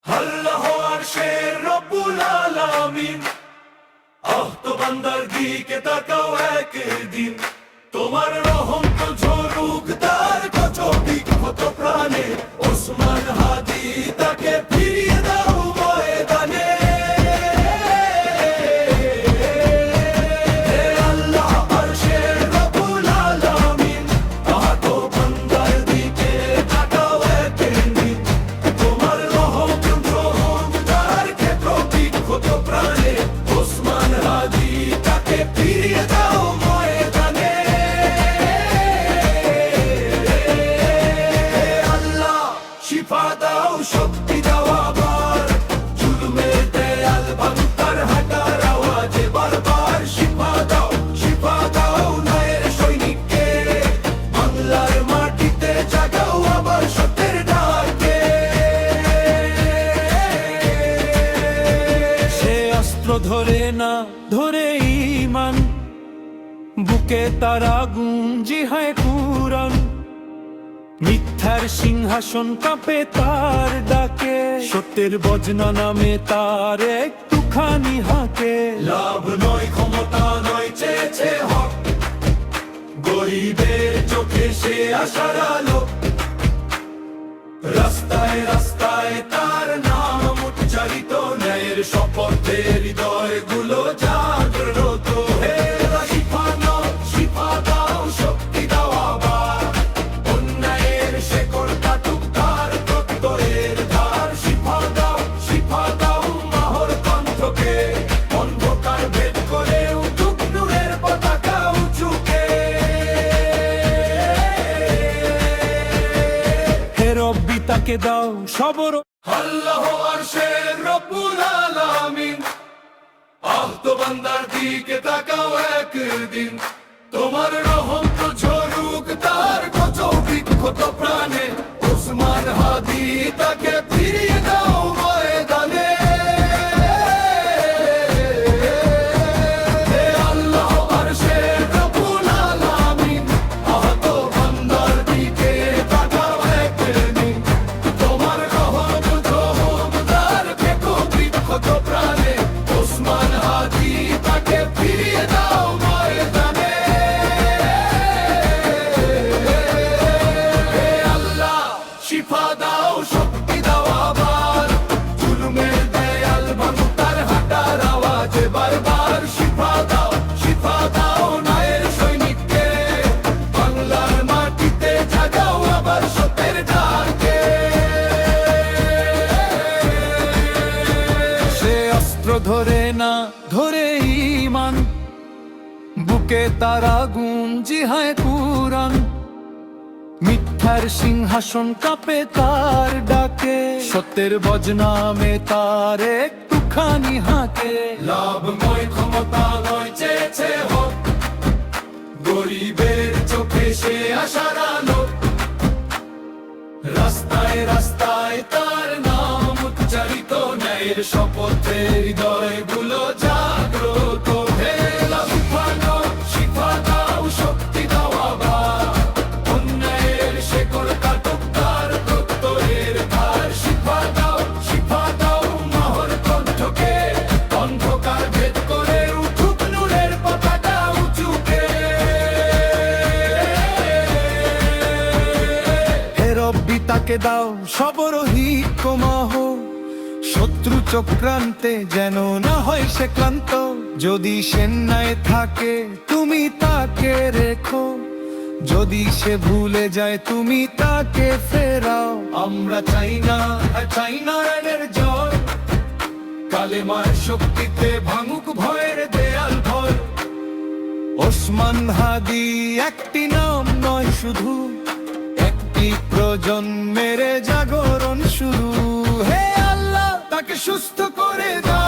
আল্লাহ আরশের রব্বুল আলামিন, আহত বান্দার দিকে তাকাও একদিন। তোমার রহম তো ঝরুক তার কত বিক্ষত প্রাণে। ওসমান হাদি তাকে ফিরিয়ে দাও ময়দানে। হে আল্লাহ আরশের রব্বুল আলামিন, আহত বান্দার দিকে তাকাও একদিন। তোমার রহম ঝরুক তার কত বিক্ষত প্রাণে। ওসমান হাদি তাকে ফিরিয়ে দাও ময়দানে। শিফা দাও, শক্তি দাও আবার, জুলুমের দেয়াল ভাঙতার হাঁটার আওয়াজে বারবার। শিফা দাও ন্যায়ের সৈনিককে, বাংলার মাটিতে জাগাও আবার সত্যের ডাকে। সে অস্ত্র ধরে না ধরে ঈমান, বুকে তার আগুন জিহায় কুরআন। মিথ্যার সিংহাসন কাঁপে তার ডাকে, সত্যের বজনা নামে তার একটুখানি হাঁকে। লাভ নয় ক্ষমতা নয়, চেয়েছে হক, গরিবের চোখে সে আশার আলো। রাস্তায় রাস্তায় তার নাম উচ্চারিত, ন্যায়ের শপথে হৃদয়গুলো জাগ্রত। হে শিফা দাও, শক্তি দাও আবার, অন্যায়ের শেকড় কাটুক তার প্রত্যয়ের ধার। শিফা দাও মাহর কণ্ঠকে, অন্ধকার ভেদ করে উঠুক নূরের পতাকা উঁচুকে। হে রব্বি তাকে দাও সবর। আল্লাহ আরশের রব্বুল আলামিন, আহত বান্দার দিকে তাকাও একদিন। তোমার রহম তো ঝরুক তার কত বিক্ষত প্রাণে। ওসমান হাদি তাকে ফিরিয়ে দাও ময়দানে। হে আল্লাহ আরশের রব্বুল আলামিন, আহত বান্দার দিকে তাকাও একদিন। তোমার রহম ঝরুক তার কত বিক্ষত প্রাণে। ওসমান হাদি তাকে ফিরিয়ে দাও ময়দানে। হে আল্লাহ শিফা দাও, শক্তি দাও আবার, জুলুমের দেয়াল ভাঙুক তার হাঁটার আওয়াজে বারবার। শিফা দাও ন্যায়ের সৈনিককে, বাংলার মাটিতে জাগাও আবার সত্যের ডাকে। সে অস্ত্র ধরে না ধরে ঈমান, বুকে তার আগুন জিহায় কুরআন। মিথ্যার সিংহাসন কাঁপে তার ডাকে, সত্যের বজনামে তার একটুখানি হাঁকে। লাভময় ক্ষমতা নয়, চেয়েছে হক, গরিবের চোখে সে আশার আলো। রাস্তায় রাস্তায় তার নাম উচ্চারিত, ন্যায়ের শপথে হৃদয়গুলো জাগ্রত। হে শিফা দাও, শক্তি দাও আবার, অন্যায়ের শেকড় কাটুক তার প্রত্যয়ের ধার। শিফা দাও মাহর কণ্ঠকে, অন্ধকার ভেদ করে উঠুক নূরের পতাকা উঁচুকে। হে রব্বি তাকে দাও সবর হিকমাহ, শত্রু চক্রান্তে যেন না হয় সে ক্লান্ত। যদি সে ন্যায় থাকে তুমি তাকে রেখো, যদি সে ভুলে যায় তুমি তাকে ফেরাও। আমরা চাই না রেনের জয়, কালেমার শক্তিতে ভাঙুক ভয়ের দেয়াল ভয়। ওসমান হাদি একটি নাম নয় শুধু, একটি প্রজন্মের জাগরণ শুরু। হে আল্লাহ তাকে সুস্থ করে দাও।